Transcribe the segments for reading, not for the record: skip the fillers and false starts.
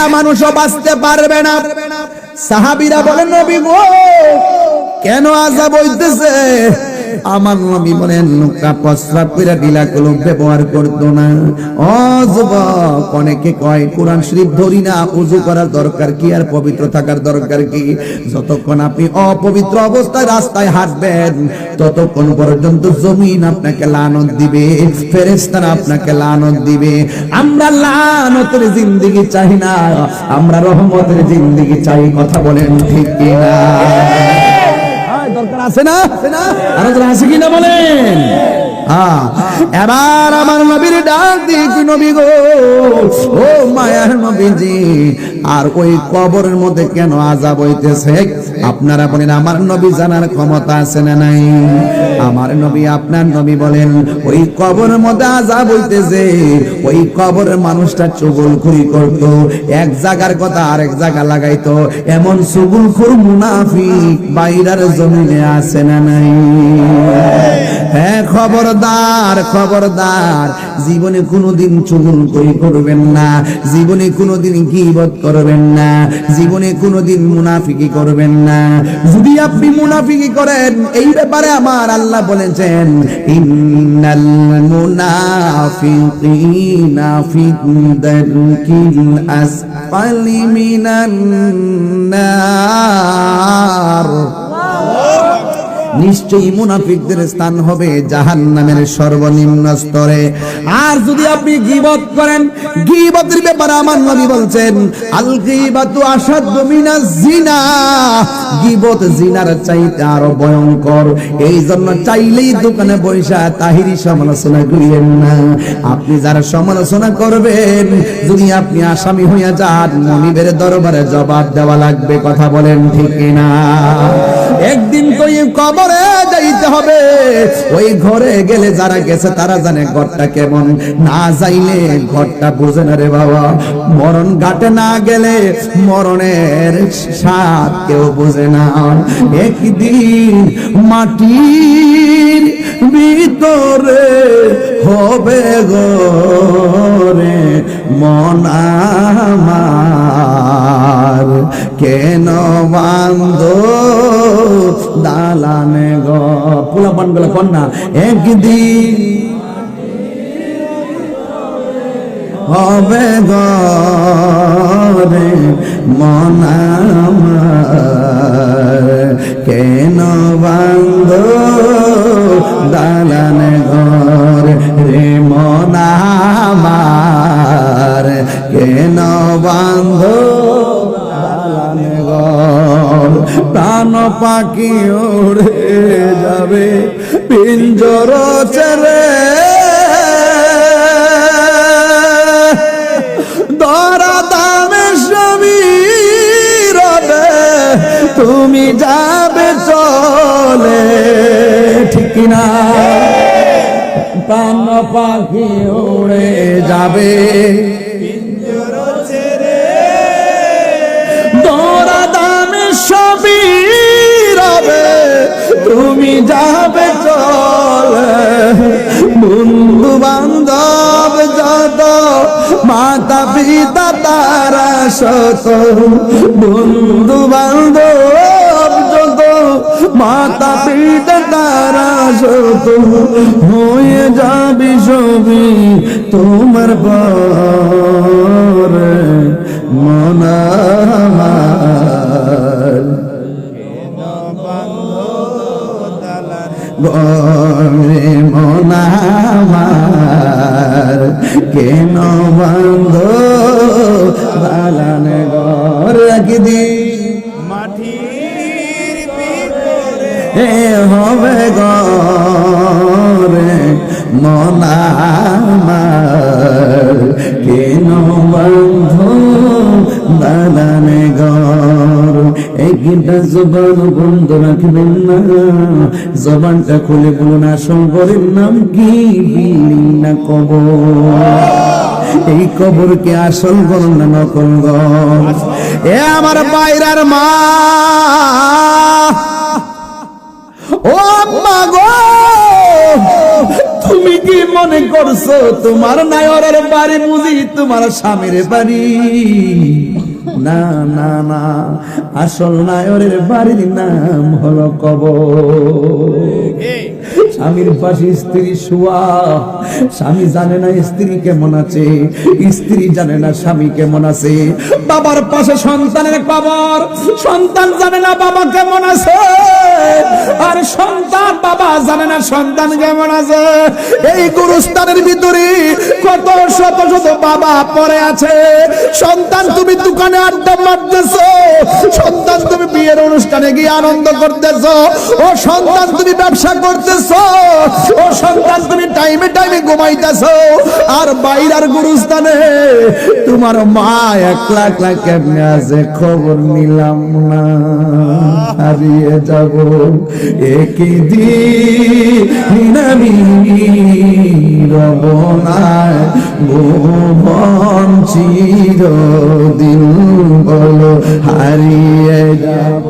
একটা মানুষও বাঁচতে পারবে না। সাহাবীরা বলেন, নবী গো কেন আযাব হইতেছে? আমার নবী বলেন, লোকটা প্রস্রাব করে ঢিলা কলম ব্যবহার করতো না। ও যুবক, অনেকে কয় কোরআন শরীফ ধরি না, ওযু করার দরকার কি আর পবিত্র থাকার দরকার কি? যতক্ষণ আপনি অপবিত্র অবস্থায় রাস্তায় হাঁটবেন ততক্ষণ পর্যন্ত জমিন আপনাকে লানত দিবে, ফেরেশতারা আপনাকে লানত দিবে। আমরা লানতের জিন্দেগি চাই না, আমরা রহমতের জিন্দেগি চাই। কথা বলেন ঠিক কিনা? দরকার আছে না? আর আছে কিনা বলেন? এবার আমার নবীর ডাক দিক, নবী গো ও মায়ার নবীজি, আর ওই কবরের মধ্যে কেন আযাব হইতেছে আপনারা বলেন? আমার নবী জানার ক্ষমতা আছে না নাই? আমার নবী, আপনার নবী বলেন, ওই কবরের মধ্যে আযাব হইতেছে, ওই কবরের মানুষটা চুগলখুরি করত, এক জায়গার কথা আরেক জায়গা লাগাইতো, এমন চুগলখোর মুনাফিক বাইরের জমিনে আছে না নাই? হ্যাঁ, খবরদার খবরদার, জীবনে কোনোদিন চুগলখুরি করবেন না, জীবনে কোনোদিন গীবত করবেন না, জীবনে কোনোদিন মুনাফিকি করবেন না। যদি আপনি মুনাফিকি করেন, এই ব্যাপারে আমার আল্লাহ বলেছেন, ইন্নাল মুনাফিকিনা ফি দারকিল আসফালি মিনান নার। নিশ্চয়ই মুনাফিকদের স্থান হবে জাহান্নামের সর্বনিম্ন স্তরে। আর যদি আপনি গীবত করেন, গীবতের ব্যাপারে আমার নবী বলছেন, আল গীবাতু আশাদ্দু মিনাজ জিনা, গীবত জিনার চাইতে আরো ভয়ঙ্কর। এই জন্য চাইলেই দোকানে বৈশা তাহিরি সমালোচনা করিয়েন না। আপনি যারা সমালোচনা করবেন, যদি আপনি আসামি হইয়া যান, মনিবের দরবারে জবাব দেওয়া লাগবে। কথা বলেন ঠিক না? একদিন তো এই কবরে যাইতে হবে। ওই ঘরে গেলে যারা গেছে তারা জানে ঘরটা কেমন, না যাইলে ঘরটা বুঝে না রে বাবা। মরণ ঘাটে না গেলে মরণের স্বাদ কেউ বুঝে না। একদিন মাটির ভিতরে হবে ঘরে মন আমার, কেন বান্ধ দালানে গো পোলা পান গুলা কন্যা, একদিন হবে ঘরে মন আমার, কেন বান্ধ দালানে ঘর রে মন আমার, কেন বান্ধ দালানে ঘর। প্রাণ পাখি উড়ে যাবে পিঞ্জর ছেড়ে, ধরা দামে সবই রবে, তুমি যাবে চলে। ঠিক না? প্রাণ পাখি উড়ে যাবে পিঞ্জর ছেড়ে, ধরা দামে সবই রবে, তুমি যাবে চলে। বন্ধু বান্ধব যত, মাতা পিতা তারা শত, বন্ধু বান্ধব যত, মাতা পিতা তারা শত, হয়ে যাবি সবই তোমার পরে মন আমার, গরে মন আমার, কেন বন্ধ দালানে ঘর। একদিন মাটির ভিতরে হবে ঘরে মন আমার, কেন বন্ধ দালানে ঘর। একটা জবান বন্ধ রাখবেন না, জবানটা খুলে বলুন, শঙ্করের নাম কি? বিলীন না কবর। এই কবরকে আসল ঘর না নকল ঘর? এ আমার বাইরার মা, ও আম্মা গো, তুমি কি মনে করছো তোমার নায়রের বাড়ি বুঝি তোমার স্বামীর বাড়ি? না না না, আসল নায়রের বাড়ির নাম হলো কবর। স্বামীর পাশে স্ত্রী শুয়া, স্বামী জানে না স্ত্রী কেমন আছে, স্ত্রী জানে না স্বামী কেমন আছে। বাবার পাশে সন্তানের কবর, সন্তান জানে না বাবা কেমন আছে, আর সন্তান বাবা জানে না সন্তান কেমন আছে। এই গুরুস্থানের ভিতরে কত শত শত বাবা পড়ে আছে। সন্তান তুমি দোকানে আড্ডা মারতেছো, সন্তান তুমি বিয়ের অনুষ্ঠানে গিয়ে আনন্দ করতেছো, ও সন্তান তুমি ব্যবসা করতেছো, ও সন্তান তুমি টাইমে টাইমে ঘুমাইতেছো, আর বাইরের গুরুস্থানে তোমার মা একলা একলা কেমনে আছে খবর নিলাম না। হারিয়ে যাব একই দিন আমি রবনায় ভুবন চিরদিন, বলো হারিয়ে যাব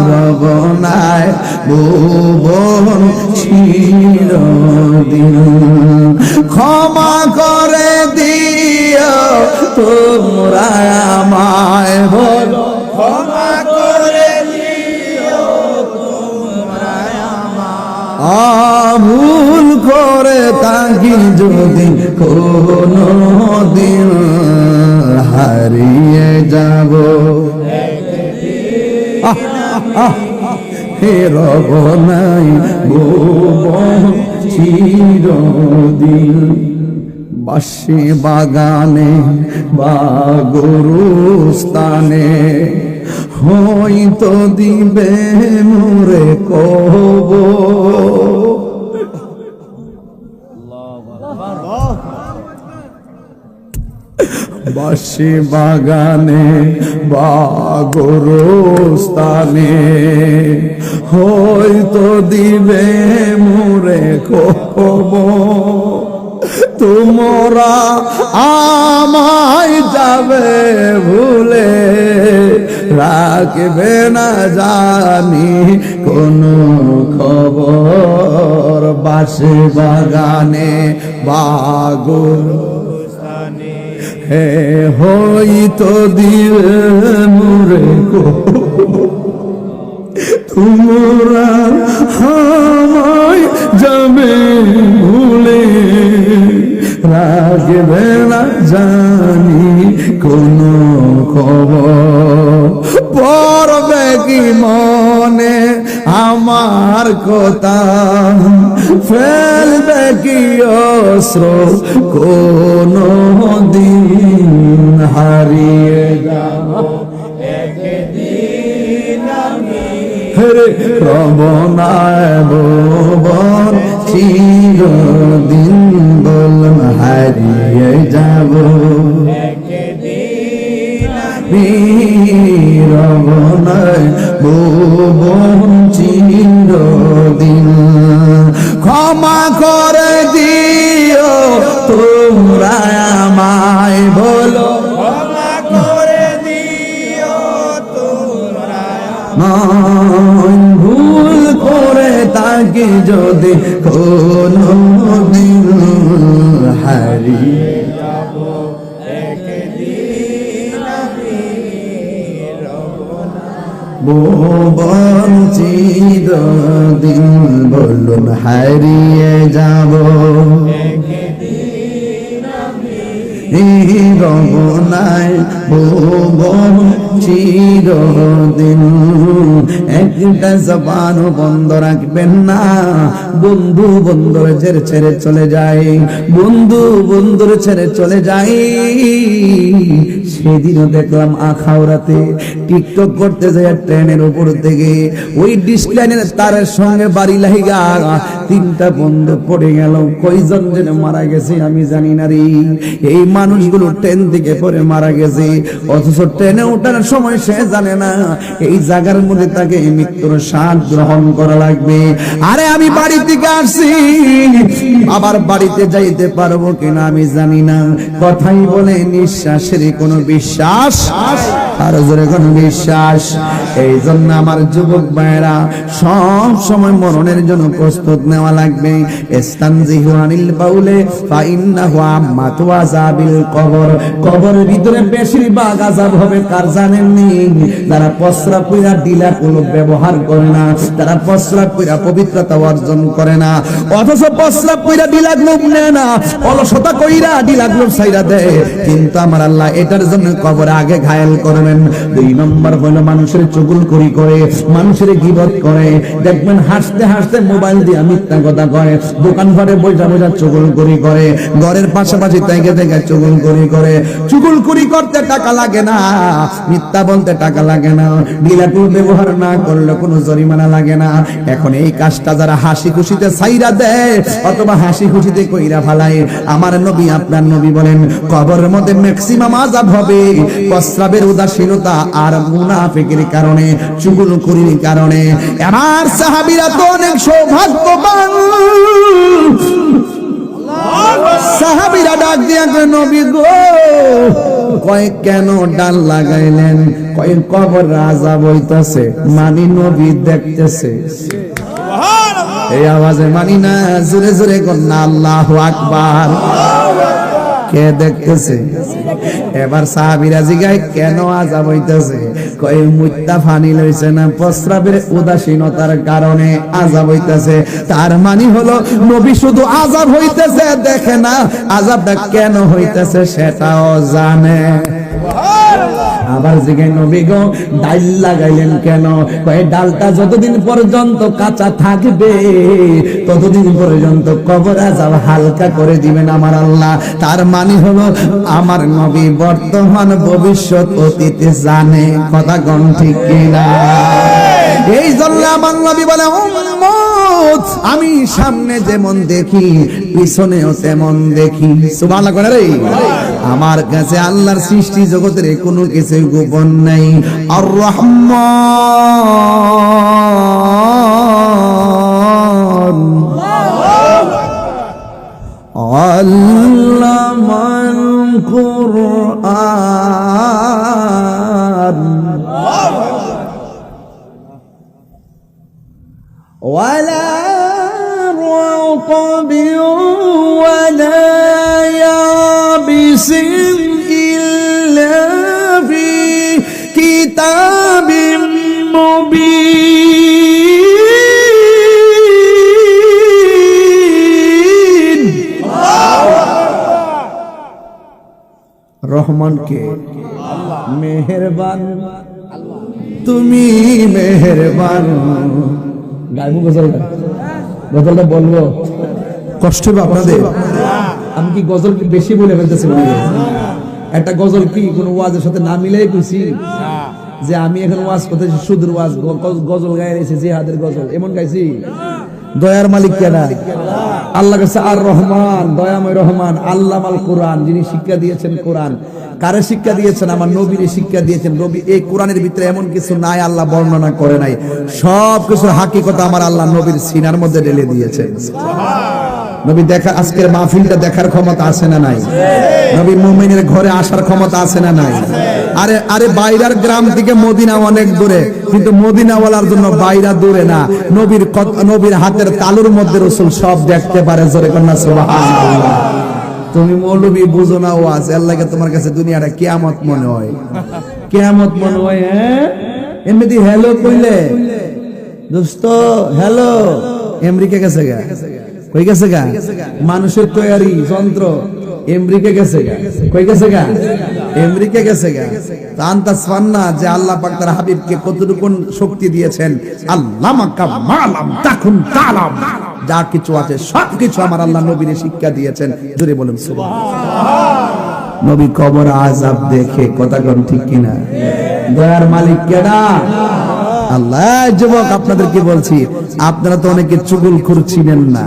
রবনায় ভুবন চিরদিন। ক্ষমা করে দিও তোমরা আমায়, বলো ক্ষমা করে দিও তোমরা আমায়। ভুল করে থাকি যদি কোনো দিন, হারিয়ে যাব হে রবনাই ভুবন চিরদিন। বাঁশি বাগানে বা গরুস্থানে হয়তো দিবে মোরে কবর। বাঁশি বাগানে বা গরুস্থানে হয়তো দিবে মোরে কবর। তোমরা আমায় যাবে ভুলে, রাখবে না জানি কোনো খবর। বাঁশি বাগানে বা গরুস্থানে হে হয়তো দিবে মোরে কবর। তোমরা আমায় যাবে ভুলে, রাখবে না জানি কোনো খবর। পড়বে কি মনে আমার কথা, ফেলবে কি অস্ত্র কোনো দিন, হারিয়ে যাব রবনায় ভুবন চিরদিন, বলুন হারিয়ে যাব রবনায় ভুবন চিরদিন। ক্ষমা করে দিও তোমরা আমায়, বলো ক্ষমা করে দিও তোমরা আমায়। ভুল করে তাকে যদি কোনো দিন, হারিয়ে যাব একদিন আমি ভুবন চিরদিন, বলুন হারিয়ে যাব রবনায় ভুবন চিরদিন। একটা জবানও বন্ধ রাখবেন না। বন্ধু বন্ধুর ছেড়ে চলে যায়, বন্ধু বন্ধুর ছেড়ে চলে যায়। সেদিনও দেখলাম আখাউড়াতে টিকটক করতে যায় ট্রেনের উপর থেকে, ওই ডিসলাইনের তারের সঙ্গে বাড়ি লাইগা 3টা বন্ধু পড়ে গেল। কয়জন যেন মারা গেছে আমি জানি না রে। এই মানুষগুলো ট্রেন থেকে পরে মারা গেছে, অথচ ট্রেনে ওঠার উঠার সময় সে জানে না এই জায়গার মধ্যে তাকে মৃত্যুর স্বাদ গ্রহণ করা লাগবে। আরে আমি বাড়ি থেকে আসছি, আবার বাড়িতে যাইতে পারবো কিনা আমি জানি না। কথাই বলে নিঃশ্বাসের কোনো বিশ্বাস, আর জোরে কোনো বিশ্বাস। এই জন্য আমার যুবক ভাইরা সব সময় মরণের জন্য প্রস্তুত নেওয়া লাগবে। ইস্তানজিহু আনিল বাউলে ফাইন্নাহু আম্মাতু আযাবিল কবর। কবরের ভিতরে বেশিরভাগ আযাব হবে কার জানেননি? যারা প্রস্রাব কইরা ডিলা কুলুপ ব্যবহার করে না, যারা প্রস্রাব কইরা পবিত্রতা অর্জন করে না, অথচ প্রস্রাব কইরা ডিলা কুলুপ নেয় না, অলসতা কইরা ডিলা কুলুপ ছাইরা দেয়। কিন্তু আমার আল্লাহ এটার জন্য কবরে আগে ঘায়েল করবেন। 2 নম্বর হলো মানুষের চুগলখড়ি করে, মানুষের গীবত করে। দেখবেন হাসতে হাসতে মোবাইল দিয়ে মিথ্যা কথা কয়, দোকান ঘরে বইটা বইটা চুগলখড়ি করে, ঘরের পাশাপাশি থেকে থেকে চুগলখড়ি করে। চুগলখড়ি করতে টাকা লাগে না, মিথ্যা বলতে টাকা লাগে না, বিলাকুল ব্যবহার না করলে কোনো জরিমানা লাগে না। এখন এই কাজটা যারা হাসি খুশিতে ছাইরা দেয় অথবা হাসি খুশিতে কইরা ফালায়, আমার নবী আপনার নবী বলেন কবরের মধ্যে ম্যাক্সিমাম আযাব হবে প্রস্রাবের উদাসীনতা আর মুনাফিকের কারণে, চুগলখড়ির কারণে। আমার সাহাবীরা তো অনেক সৌভাগ্যবান। সাহাবীরা ডাক দিয়া কয় নবী গো, কয় কেন ডাল লাগাইলেন? কয় কবর আযাব হইতাছে, মানি নবী দেখতেছে। এই আওয়াজে মানি না, জোরে জোরে কন্যা আল্লাহু আকবার। কে দেখতেছে? এবার সাহাবীরা জিগায় কেন আযাব হইতেছে? কয় মুত্তা ফানি লইছে না, প্রস্রাবের উদাসীনতার কারণে আযাব হইতেছে। তার মানে হলো নবী শুধু আযাব হইতেছে দেখে না, আযাবটা কেন হইতেছে সেটাও জানে। আবার জিগায় নবী গো ডাল লাগাইলেন কেন? কয় ডালটা যতদিন পর্যন্ত কাঁচা থাকবে ততদিন পর্যন্ত কবর আযাব হালকা করে দিবেন আমার আল্লাহ। তার মানে হলো আমার নবী বর্তমান ভবিষ্যৎ অতীতে জানে। কথা কোন ঠিক কিনা? এই জন্য আমার নবী বলে উম্মত আমি সামনে যেমন দেখি পিছনেও তেমন দেখি। সুবহানাল্লাহ করে রে। আমার কাছে আল্লাহর সৃষ্টি জগতের কোনো কিছু গোপন নাই। আর রহমান আল্লামাল কুরআন ওয়ালা রাতাবিন ওয়ালা ইয়াবিসিন ইল্লা ফি কিতাবিম মুবিন। রহমান কে? মেহেরবান, তুমি মেহেরবান। গাইবো গজলটা, গজলটা বলবো, কষ্ট হবে আপনাদের। আমি কি গজল বেশি বলে ফেলতেছি? একটা গজল কি কোন ওয়াজের সাথে না মিলাই কইছি যে আমি এখন ওয়াজ করতেছি, সুদূর ওয়াজ গজল গায়ে রয়েছে, জিহাদের গজল এমন গাইছি? দয়ার মালিক কেনা? আল্লাহ কাছে আর রহমান, দয়াময় রহমান, আল্লামাল কোরআন, যিনি শিক্ষা দিয়েছেন কোরআন। কারে শিক্ষা দিয়েছেন? আমার নবীর শিক্ষা দিয়েছেন। নবী এই কোরআনের ভিতরে এমন কিছু নাই আল্লাহ বর্ণনা করে নাই, সব কিছুর হাকিকত আমার আল্লাহ নবীর সিনার মধ্যে ঢেলে দিয়েছেন। নবী দেখা, আজকের মাহফিলটা দেখার ক্ষমতা আছে না নাই? নবী মুমিনের ঘরে আসার ক্ষমতা আছে না নাই? আরে আরে বাইরের গ্রাম থেকে মদিনা অনেক দূরে, কিন্তু মদিনাওয়ালার জন্য বাইরা দূরে না। নবীর হাতের তালুর মধ্যে রাসূল সব দেখতে পারে। জোরে কন্যা সুবহানাল্লাহ। তুমি মৌলবী বুঝো না ওয়াজ, আল্লাহকে তোমার কাছে দুনিয়াটা কিয়ামত মনে হয়, কিয়ামত মনে হয়। হ্যাঁ এমনি হ্যালো কইলে দোস্ত হ্যালো আমেরিকা গেছে গা, কই গেছে গা? মানুষের তৈরি যন্ত্র আমেরিকা গেছে গা, কই গেছে গা? আমেরিকা গেছে গা। তান্তা সান্না যে আল্লাহ পাক তার হাবিবকে কতটুকু শক্তি দিয়েছেন। আল্লামাকা মালাম তাকুন তালাম, যা কিছু আছে সবকিছু আমার আল্লাহ নবীর শিক্ষা দিয়েছেন। জোরে বলুন সুবহানাল্লাহ। নবী কবর আযাব দেখে, কথা কোন ঠিক কিনা? দয়ার মালিক কেডা? আল্লাহ। যুবক আপনাদেরকে বলছি, আপনারা তো অনেকে চুগলখোর চিনেন না।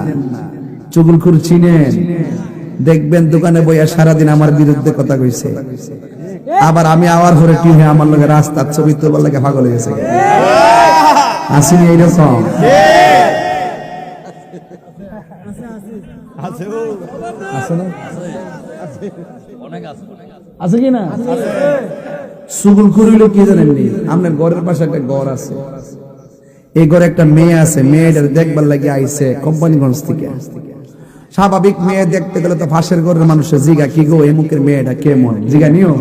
চুগলখোর চিনেন? দেখবেন দোকানে বইয়া সারাদিন আমার বিরুদ্ধে কথা কইছে, আবার আমি আওয়ার পরে টিভি আমার লগে রাস্তার ছবি তোলার লাগে পাগল হয়ে গেছে আসেনি এইরকম আছে কি না সুগুল করিল কি জানেননি আপনার ঘরের পাশে একটা ঘর আছে এই ঘরে একটা মেয়ে আছে মেয়েটার দেখবার লাগে আইছে কোম্পানিগঞ্জ থেকে স্বাভাবিক মেয়ে দেখতে গেলে তো ফাঁসের ঘরের মানুষের জিগা কি গো এমুকের মেয়েটা কেমন জিগা নিও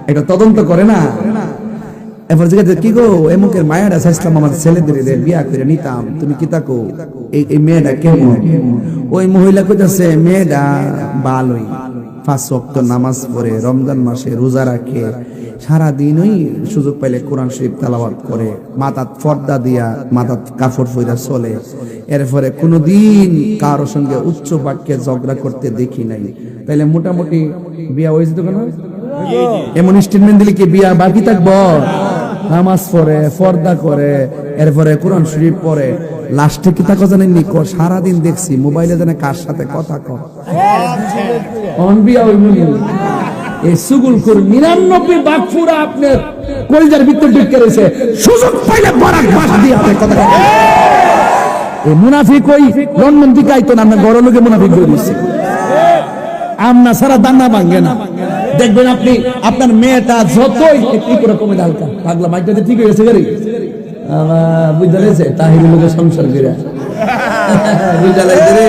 এটা তদন্ত করে না এবার জিগা কি গো এমুকের মায়েরা চাইছিলাম আমার ছেলেদের বিয়া করে নিতাম তুমি কি তাকো এই মেয়েটা কেমন ওই মহিলা কইতাছে মেয়েটা ভালোই 5 ওয়াক্ত নামাজ পড়ে রমজান মাসে রোজা রাখে সারাদিন ওই সুযোগ পাইলে কোরআন শরীফ তেলাওয়াত করে মাথাত পর্দা দিয়া মাথাত কাপড় পইরা চলে এরপরে কোনোদিন কারো সঙ্গে উচ্চ বাক্যে ঝগড়া করতে দেখি নাই তাইলে মোটামুটি বিয়া হয়ে যেত কেন এমন স্টেটমেন্ট দিলে কি বিয়া বাকি থাকবো নামাজ পড়ে পর্দা করে এরপরে কোরআন শরীফ পড়ে লাস্টে কি থাকো জানেননি সারাদিন দেখছি মোবাইলে জানে কার সাথে কথা কয় অন বিয়া হইবনি এই সুগুল করে 99 ভাগ পুরা আপনার কলিজার ভিতর ঢুকে রয়েছে সুযোগ পাইলে বরাক বাস দিয়ে আপনি কথা বলেন এই মুনাফিক ওই লন্ডন থেকে আইতো না আমরা বড় লোকে মুনাফিক হয়ে গেছে আমনা সারা দানা ভাঙে না দেখবেন আপনি আপনার মেয়েটা যতই কি করে কমে হালকা পাগলা মাইটাতে ঠিক হয়ে গেছে গাড়ি বুঝতে পেরেছে তাহিরি লোকের সংসার করে বুঝতে পেরেছে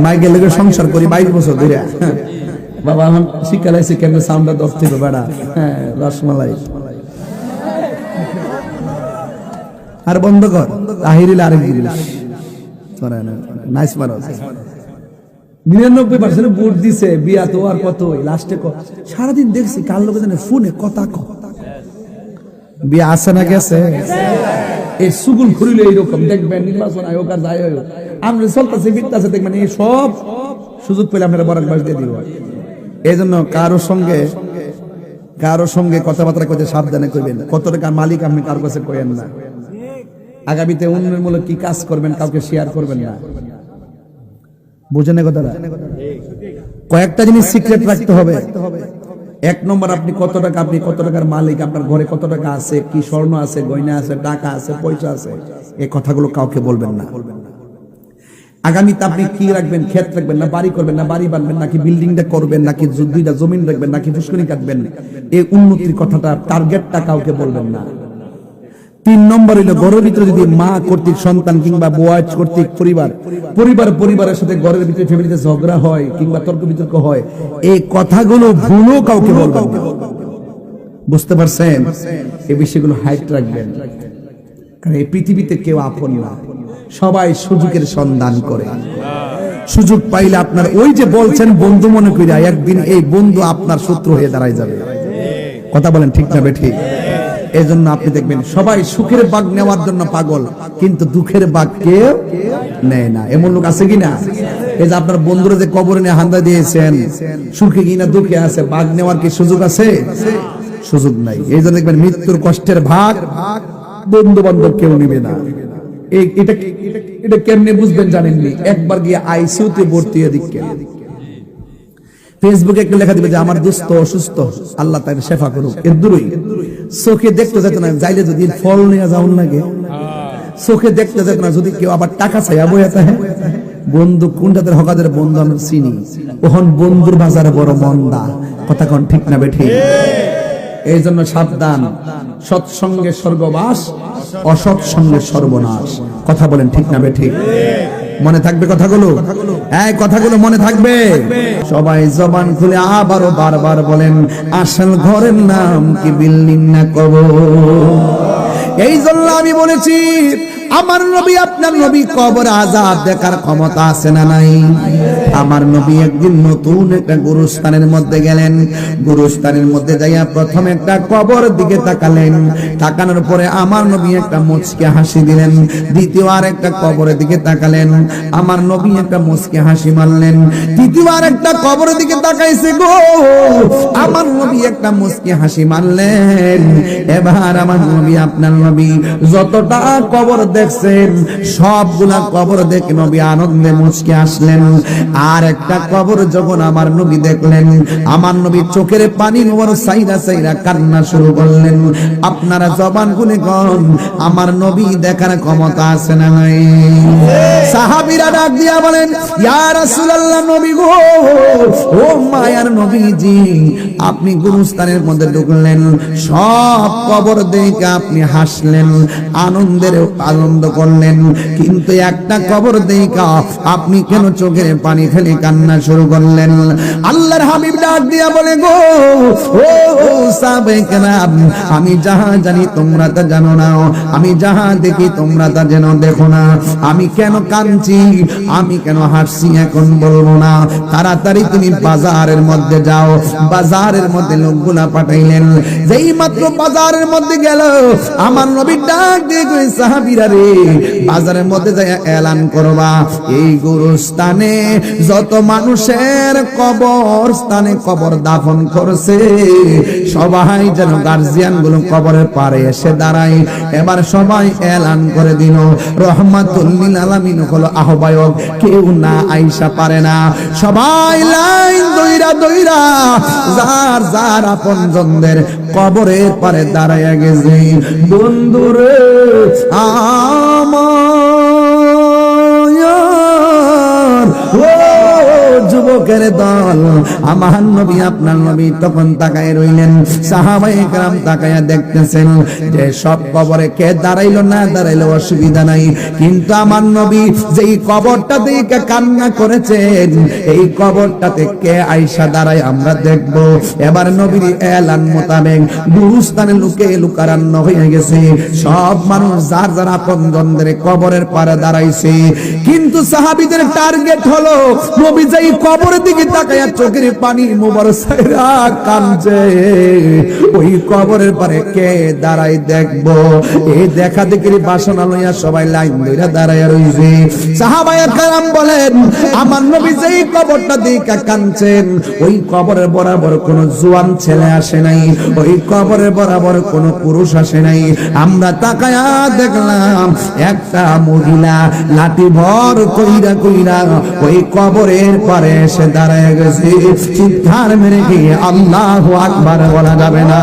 মাইকেল লোকের সংসার করি 22 বছর ধরে বাবা এখন শিক্ষা লাইছে কেমন সাউন্ডটা দশ থেকে বেড়া রসমালাই আর বন্ধ কর তাহিরিল আরেক জিনিস নাইস মারস 99% ভোট দিছে বিয়া তো আর কত লাস্টে সারাদিন দেখছি কার লোক জানে ফোনে কথা বিয়া আছে না গেছে এই সুগুল খুলিলে এইরকম দেখবেন নির্বাচন আয়োগ আর যাই হোক আমরা চলতেছে বিকতাছে দেখবেন এই সব সুযোগ পেলে আপনারা বরাক বাস দিয়ে দিব এই জন্য কারো সঙ্গে কথাবার্তা করতে সাবধানে করবেন কত টাকার মালিক আপনি কারো কাছে কইেন না আগামীতে উন্নয়নমূলক কি কাজ করবেন কাউকে শেয়ার করবেন না বুঝেন কথাটা কয়েকটা জিনিস সিক্রেট রাখতে হবে 1 নম্বর আপনি কত টাকার মালিক আপনার ঘরে কত টাকা আছে কি স্বর্ণ আছে গয়না আছে টাকা আছে পয়সা আছে এই কথাগুলো কাউকে বলবেন না আগামীতে আপনি কি রাখবেন ক্ষেত রাখবেন না বাড়ি করবেন না বাড়ি বাঁধবেন নাকি বিল্ডিংটা করবেন নাকি দুইটা জমিন রাখবেন নাকি পুষ্করণী কাটবেন এই উন্নতির কথাটা টার্গেটটা কাউকে বলবেন না 3 নম্বর হলো ঘরের ভিতরে যদি মা কর্তৃক সন্তান কিংবা বয়স কর্তৃক পরিবারের সাথে ঘরের ভিতরে ফ্যামিলিতে ঝগড়া হয় কিংবা তর্ক বিতর্ক হয় এই কথাগুলো ভুলও কাউকে বলবেন না বুঝতে পারছেন এই বিষয়গুলো হাইট রাখবেন কারণ এই পৃথিবীতে কেউ আপন না সবাই সুযোগের সন্ধান করে সুযোগ পাইলে আপনার ওই যে বলছেন বন্ধু মনে করিয়া একদিন এই বন্ধু আপনার শত্রু হয়ে দাঁড়ায় যাবে কথা বলেন ঠিক না বেঠিক এই জন্য আপনি দেখবেন সবাই সুখের ভাগ নেওয়ার জন্য পাগল কিন্তু দুঃখের ভাগ কেউ নেয় না এমন লোক আছে কিনা এই যে আপনার বন্ধুরা যে কবরে নিয়ে হান্দা দিয়েছেন সুখে কিনা দুঃখে আছে ভাগ নেওয়ার কি সুযোগ আছে সুযোগ নাই এই জন্য দেখবেন মৃত্যুর কষ্টের ভাগ বন্ধু বান্ধব কেউ নিবে না এটা কেমনে বুঝবেন জানেননি একবার গিয়ে আইসিইউতে ভর্তি এদিকে ফেসবুকে একটা লেখা দিবে যে আমার দোস্ত অসুস্থ আল্লাহ তাকে শেফা করুক এর দূরই চোখে দেখতে যেত না যাইলে যদি ফল নিয়ে যাওন লাগে চোখে দেখতে যেত না যদি কেউ আবার টাকা চাইয়া বইয়া থাকে বন্ধু কোনটাদের হকাদের বন্ধু আমরা চিনি ওহন বন্ধুর বাজারে বড় মন্দা কথা কোন ঠিক না বেঠি এই জন্য সাবধান সৎসঙ্গে স্বর্গবাস অসৎ সঙ্গে সর্বনাশ কথা বলেন ঠিক না বেঠি মনে থাকবে কথাগুলো এই কথাগুলো মনে থাকবে সবাই জবান খুলে আবারও বারবার বলেন আসল ঘরের নাম কি বিল্ডিং না কবর এই জন্য আমি বলেছি আমার নবী আপনার নবী কবর আযাব দেখার ক্ষমতা আছে না নাই আমার নবী একদিন নতুন একটা গুরুস্থানের মধ্যে গেলেন গুরুস্থানের মধ্যে যাইয়া প্রথম একটা কবর দিকে তাকালেন তাকানোর পরে আমার নবী একটা মুচকি হাসি দিলেন দ্বিতীয় আর একটা কবরের দিকে তাকালেন আমার নবী একটা মুচকি হাসি মারলেন তৃতীয় আর একটা কবরের দিকে তাকাইছে গো আমার নবী একটা মুচকি হাসি মারলেন এবার আমার নবী আপনার নবী যতটা কবর দেখছেন, সবগুলা কবর দেখে নবী আনন্দে মুচকে আসলেন। আর একটা কবর যখন আমার নবী দেখলেন, আমার নবী চোখের পানি মোবারক সাইরা সাইরা কান্না শুরু করলেন। আপনারা জবান খুলে কোন, আমার নবী দেখার ক্ষমতা আছে না নাই? সাহাবীরা ডাক দিয়া বলেন, ইয়া রাসূলুল্লাহ, নবী গো, ও মায়ার নবীজি, আপনি গুরুস্থানের মধ্যে ঢুকলেন, সব কবর দেখে আপনি হাসলেন, আনন্দ করলেন, কিন্তু একটা কবর দেখে আপনি কেন চোখের পানি ফেলে কান্না শুরু করলেন? আল্লাহর হাবিব ডাক দিয়া বলে, গো ও সাহাবায়ে কেরাম, আমি যাহা জানি তোমরা তা জানো না, আমি যাহা দেখি তোমরা তা যেন দেখো না। আমি কেন কাঁদছি, আমি কেন হাসছি এখন বলবো না। তাড়াতাড়ি তুমি বাজারের মধ্যে যাও। বাজারের মধ্যে লোকগুলা পাঠাইলেন। যেই মাত্র বাজারের মধ্যে গেল, আমার নবী ডাক দিয়ে কই, সাহাবীরা রে, বাজারের মধ্যে যাই এলান করবা, এই গুরুস্থানে যত মানুষের কবরস্থানে কবর দাফন করছে, সবাই যেন গার্জিয়ান গুলো কবরের পারে এসে দাঁড়ায়। এবার সবাই এলান করে দিল, রহমাতুল লিল আলামিন হলো আহ্বায়ক, কেউ না আইসা পারে না। সবাই লাইন দইরা দইরা যার যার আপনজনদের কবরের পারে দাঁড়ায়া গেছে। বন্ধুরে আমার, ও যুবকের দল, আমার নবী আপনার নবী তখন তাকায় রইলেন। সাহাবায়ে কেরাম তাকায়া দেখতেছেন যে সব কবরে কে দাঁড়াইলো না দাঁড়াইলো অসুবিধা নাই, কিন্তু আমার নবী যেই কবরটা দেখে কান্না করেছেন, এই কবরটাতে কে আইসা দাঁড়ায় আমরা দেখব। এবার নবীর এলান মোতাবেক গুরুস্থানে লুকে লুকারান্ন হয়ে গেছে। সব মানুষ যার যার আপনজনদের কবরের পারে দাঁড়াইছে, কিন্তু সাহাবীদের টার্গেট হলো নবী যেই কবরের দিকে তাকায়া চোখের পানি মোবারক সাইরা কাঁদছে, ওই কবরের পারে কে দাঁড়াই দেখবো। এই দেখা দেখির বাসনা লইয়া সবাই লাইন ধরে দাঁড়াইয়া রইছে। সাহাবায়ে কেরাম বলেন, আমার নবী যেই কবরটা দিকে কাঁদছেন, ওই কবরের বরাবর কোনো জোয়ান ছেলে আসে নাই, ওই কবরের বরাবর কোনো পুরুষ আসে নাই। আমরা তাকায়া দেখলাম একটা মহিলা লাঠি ভর কইরা কইরা ওই কবরের পারে এসে দাঁড়ায় গেছে। চিৎকার মেরে গিয়ে আল্লাহু আকবার বলা যাবে না?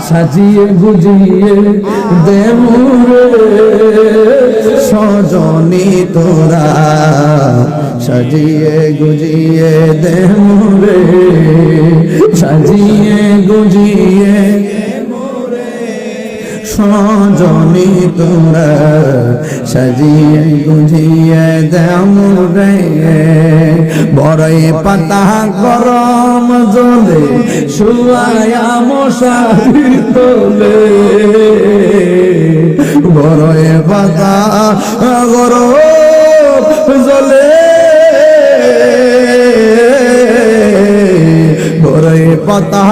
সাজিয়ে গুজিয়ে দে মোরে সজনী তোরা, সাজিয়ে গুজিয়ে দে মোরে, সাজিয়ে গুজিয়ে সজনী তোরা, সাজিয়ে গুজিয়ে দাম রে। বড়ই পাতা গরম জলে শুয়ায়া মশারি তোলে, বড়ই পাতা গরম জলে, বড়ই পাতা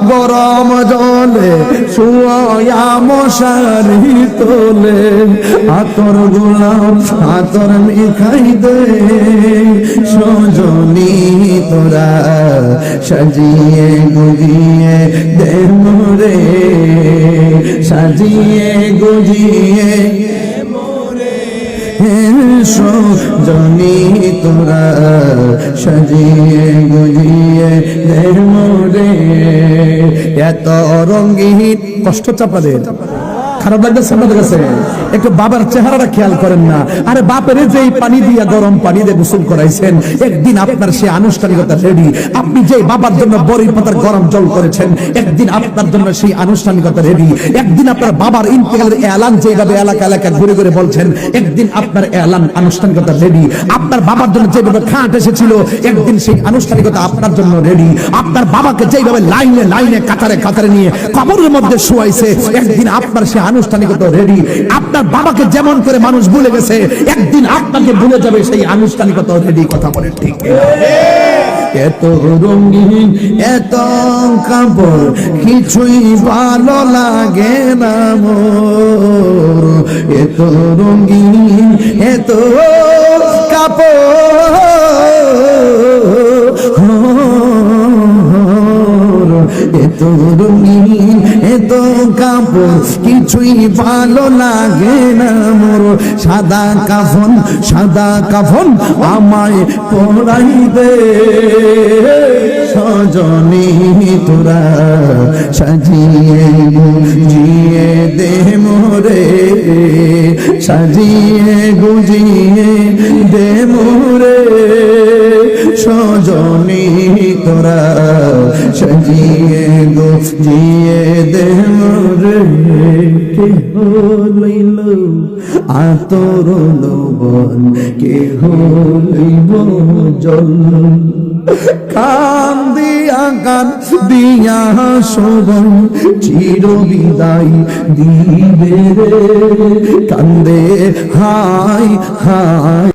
গরম জলে শুয়া মশারি তোলে। আতর গোলাম আতর মিখাই দে সজনী তোরা, সাজিয়ে গুজিয়ে দে মোরে, সাজিয়ে গুজিয়ে সজনী তোরা, সাজিয়ে গুজিয়ে দে মোরে। এত রঙিন কষ্ট চাপাদের খারাপ লাগতেছে আপনাদের কাছে? একটু বাবার চেহারাটা খেয়াল করেন না? আরে বাপের যেই পানি দিয়া গরম পানি দিয়ে গোসল করাইছেন, একদিন আপনার সেই আনুষ্ঠানিকতা রেডি। আপনি যে বাবার জন্য বড়ই পাতার গরম জল করেছেন, একদিন আপনার জন্য সেই আনুষ্ঠানিকতা রেডি। একদিন আপনার বাবার ইন্তেকালের এলান যেভাবে এলাকা এলাকা ঘুরে ঘুরে বলছেন, একদিন আপনার এলান আনুষ্ঠানিকতা রেডি। আপনার বাবার জন্য যেভাবে খাট এসেছিল, একদিন সেই আনুষ্ঠানিকতা আপনার জন্য রেডি। আপনার বাবাকে যেভাবে লাইনে লাইনে কাতারে কাতারে নিয়ে কবরের মধ্যে শুয়াইছে, একদিন আপনার সেই আনুষ্ঠানিকতা রেডি। আপনার বাবাকে যেমন করে মানুষ ভুলে গেছে, একদিন আপনাকে ভুলে যাবে সেই আনুষ্ঠানিকতা রেডি। কথা বলেন ঠিক? এত রঙিন এত কাপড় কিছুই ভালো লাগে না মোর, এত রঙিন এত কাপড় এত রঙিন এত তো কাপড় কিছুই ভালো লাগে না মোর, সাদা কাফন আমায় পরাই দে সজনী তোরা সাজিয়ে গুজিয়ে দে মোরে, সাজিয়ে গুজিয়ে দে মোরে সজনী তোরা সাজিয়ে গুজিয়ে দে মোরে। কে হইল আতর লবণ, কে হইব জল, কান দিয়া শোভন চির বিদায় দিবে রে, কান্দে হায় হায়।